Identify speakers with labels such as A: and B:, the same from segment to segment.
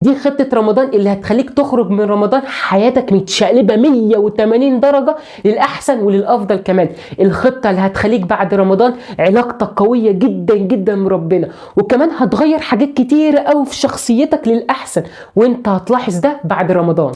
A: دي خطة رمضان اللي هتخليك تخرج من رمضان حياتك متشقلبة 180 درجة للأحسن وللأفضل كمان. الخطة اللي هتخليك بعد رمضان علاقتك قوية جدا جدا بربنا، وكمان هتغير حاجات كتيرة قوي في شخصيتك للأحسن، وانت هتلاحظ ده بعد رمضان.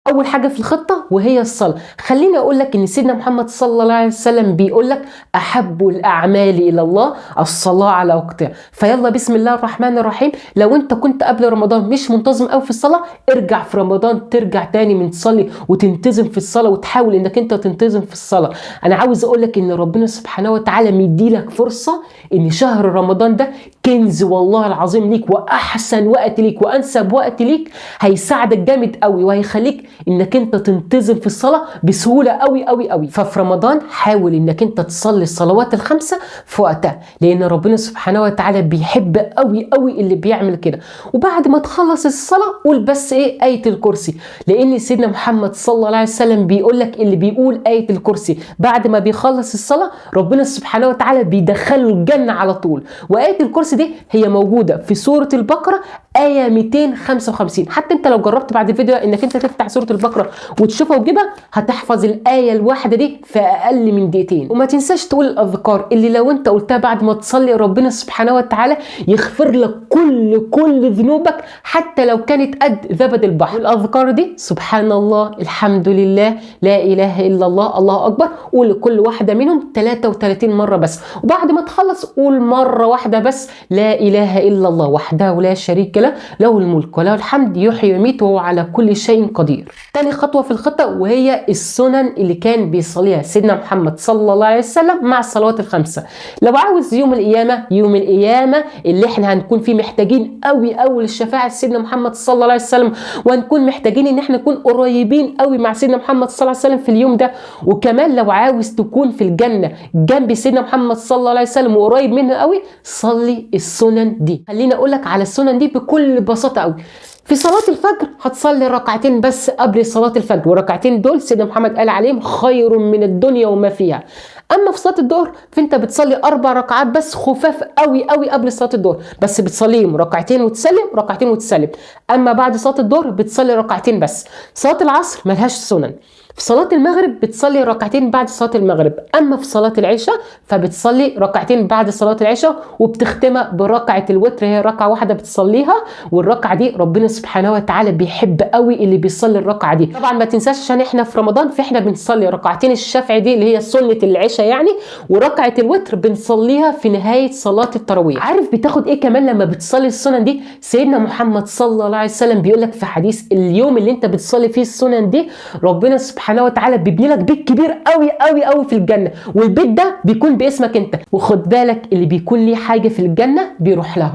A: اول حاجه في الخطه وهي الصلاه. خليني اقول لك ان سيدنا محمد صلى الله عليه وسلم بيقول لك احب الاعمال الى الله الصلاه على وقتها. فيلا بسم الله الرحمن الرحيم. لو انت كنت قبل رمضان مش منتظم قوي في الصلاه، ارجع في رمضان ترجع تاني من تصلي وتنتظم في الصلاه، وتحاول انك انت تنتظم في الصلاه. انا عاوز اقول لك ان ربنا سبحانه وتعالى مديلك فرصه ان شهر رمضان ده كنز والله العظيم ليك، واحسن وقت ليك وانسب وقت ليك. هيساعدك جامد قوي وهيخليك انك انت تنتظم في الصلاه بسهوله قوي قوي قوي. ففي رمضان حاول انك انت تصلي الصلوات الخمسه في وقتها، لان ربنا سبحانه وتعالى بيحب قوي قوي اللي بيعمل كده. وبعد ما تخلص الصلاه قول بس ايه الكرسي، لان سيدنا محمد صلى الله عليه وسلم بيقول لك اللي بيقول ايه الكرسي بعد ما بيخلص الصلاه ربنا سبحانه وتعالى بيدخله الجنه على طول. وايه الكرسي دي هي موجوده في سوره البقره آية 255. حتى انت لو جربت بعد الفيديو انك انت تفتح سورة البقرة وتشوفها وتجيبها هتحفظ الآية الواحدة دي في أقل من دقيقتين. وما تنساش تقول الأذكار اللي لو انت قلتها بعد ما تصلي ربنا سبحانه وتعالى يغفر لك كل ذنوبك حتى لو كانت قد زبد البحر. الأذكار دي سبحان الله، الحمد لله، لا إله إلا الله، الله أكبر. قول كل واحدة منهم 33 مرة بس، وبعد ما تخلص قول مرة واحدة بس لا إله إلا الله وحده لا شريك له الملك وله الحمد يحيي ويميت وهو على كل شيء قدير. تاني خطوة في الخطة وهي السنن اللي كان بيصليها سيدنا محمد صلى الله عليه وسلم مع الصلوات الخمسة. لو عاوز يوم القيامة اللي احنا هنكون فيه محتاجين قوي للشفاعة سيدنا محمد صلى الله عليه وسلم، وهنكون محتاجين ان احنا نكون قريبين قوي مع سيدنا محمد صلى الله عليه وسلم في اليوم ده. وكمان لو عاوز تكون في الجنة جنب سيدنا محمد صلى الله عليه وسلم وقريب منه قوي، صلي السنن دي. خليني اقول لك على السنن دي بكل بساطة قوي. في صلاة الفجر هتصلي ركعتين بس قبل صلاة الفجر، والركعتين دول سيدنا محمد قال عليهم خير من الدنيا وما فيها. اما في صلاة الظهر فانت بتصلي 4 ركعات بس خفاف قوي قبل صلاة الظهر، بس بتصليهم ركعتين وتسلم ركعتين وتسلم. اما بعد صلاة الظهر بتصلي ركعتين بس. صلاة العصر ملهاش سنن. في صلاة المغرب بتصلي ركعتين بعد صلاة المغرب. أما في صلاة العشاء فبتصلي ركعتين بعد صلاة العشاء، وبتختمها بركعة الوتر، هي ركعة واحدة بتصليها. والركعة دي ربنا سبحانه وتعالى بيحب قوي اللي بيصلي الركعة دي. طبعا ما تنساش عشان احنا في رمضان فاحنا بنصلي ركعتين الشفع دي اللي هي سنة العشاء يعني، وركعة الوتر بنصليها في نهاية صلاة التراويح. عارف بتاخد ايه كمان لما بتصلي السنن دي؟ سيدنا محمد صلى الله عليه وسلم بيقول لك في حديث اليوم اللي انت بتصلي فيه السنن دي ربنا سبحانه وتعالى بيبني لك بيت كبير قوي في الجنة، والبيت ده بيكون باسمك انت. وخد بالك اللي بيكون ليه حاجة في الجنة بيروح لها.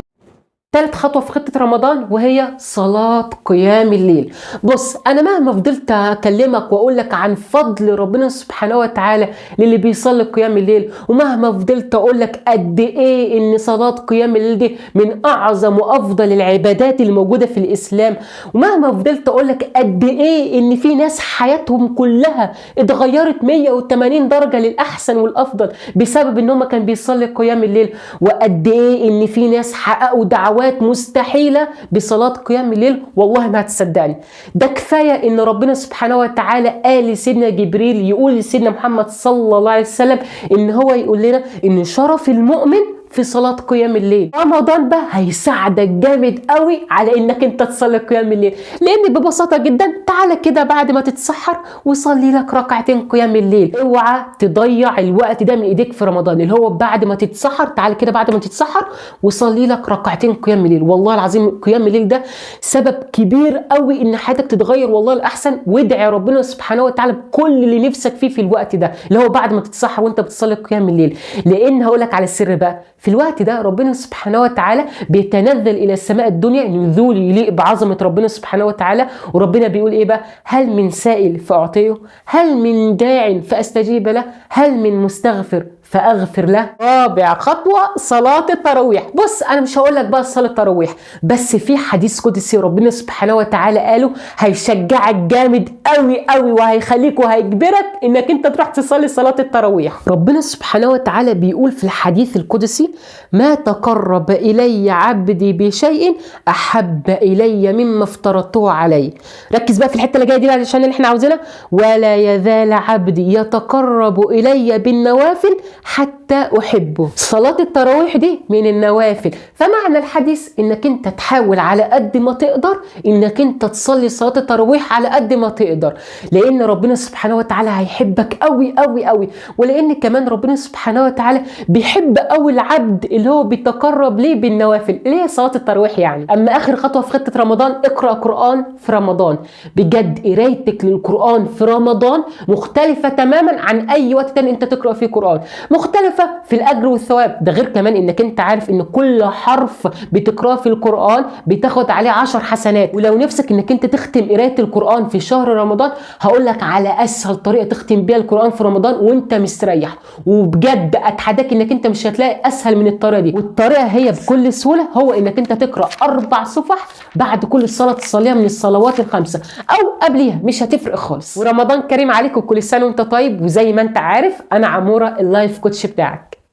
A: ثالث خطوة في خطة رمضان وهي صلاة قيام الليل. بص أنا مهما فضلت أكلمك وأقول لك عن فضل ربنا سبحانه وتعالى للي بيصلي قيام الليل، ومهما فضلت أقول لك قد إيه إن صلاة قيام الليل دي من أعظم وأفضل العبادات الموجودة في الإسلام، ومهما فضلت أقول لك قد إيه إن في ناس حياتهم كلها اتغيرت 180 درجة للأحسن والأفضل بسبب إنهم كان بيصلي قيام الليل، وقد إيه إن في ناس حققوا دعوات مستحيلة بصلاة قيام الليل، والله ما هتصدقني. ده كفاية ان ربنا سبحانه وتعالى قال لسيدنا جبريل يقول لسيدنا محمد صلى الله عليه وسلم ان هو يقول لنا ان شرف المؤمن في صلاة قيام الليل. رمضان بقى هيساعدك جامد قوي على انك انت تصلي قيام الليل، لان ببساطة جدا تعالى كده بعد ما تتسحر وصلي لك ركعتين قيام الليل. اوعى تضيع الوقت ده من ايديك في رمضان، اللي هو بعد ما تتسحر تعالى كده بعد ما تتسحر وصلي لك ركعتين قيام الليل. والله العظيم قيام الليل ده سبب كبير قوي ان حياتك تتغير والله الاحسن. وادعي ربنا سبحانه وتعالى بكل اللي نفسك فيه في الوقت ده اللي هو بعد ما تتسحر وانت بتصلي قيام الليل. لان هقول لك على السر بقى، في الوقت ده ربنا سبحانه وتعالى بيتنزل الى السماء الدنيا نزول يليق بعظمه ربنا سبحانه وتعالى. وربنا بيقول ايه بقى؟ هل من سائل فاعطيه، هل من داع فاستجيب له، هل من مستغفر فاغفر له. رابع خطوه صلاه التراويح. بص انا مش هقول لك بقى صلاه التراويح، بس في حديث قدسي ربنا سبحانه وتعالى قاله هيشجعك جامد قوي قوي، وهيخليك وهيجبرك انك انت تروح تصلي صلاه التراويح. ربنا سبحانه وتعالى بيقول في الحديث القدسي: ما تقرب الي عبدي بشيء احب الي مما افترضته عليه. ركز بقى في الحته اللي جايه دي عشان اللي احنا عاوزينها: ولا يزال عبدي يتقرب الي بالنوافل حتى احبه. صلاه التراويح دي من النوافل، فمعنى الحديث انك انت تحاول على قد ما تقدر انك انت تصلي صلاه التراويح على قد ما تقدر، لان ربنا سبحانه وتعالى هيحبك قوي قوي قوي، ولان كمان ربنا سبحانه وتعالى بيحب قوي العبد اللي هو بيتقرب ليه بالنوافل اللي هي صلاه التراويح يعني. اما اخر خطوه في خطه رمضان: اقرا قران في رمضان. بجد قرايتك للقران في رمضان مختلفه تماما عن اي وقت تاني انت تقرا فيه قران، مختلفه في الاجر والثواب. ده غير كمان انك انت عارف ان كل حرف بتقراه في القران بتاخد عليه 10 حسنات. ولو نفسك انك انت تختم قرايه القران في شهر رمضان، هقول لك على اسهل طريقه تختم بيها القران في رمضان وانت مستريح، وبجد اتحداك انك انت مش هتلاقي اسهل من الطريقه دي. والطريقه هي بكل سهوله هو انك انت تقرا 4 صفح بعد كل صلاه تصليها من الصلوات الخمسه او قبليها، مش هتفرق خالص. ورمضان كريم عليك وكل سنه وانت طيب. وزي ما انت عارف انا عموره اللايف كوتش بتاعك.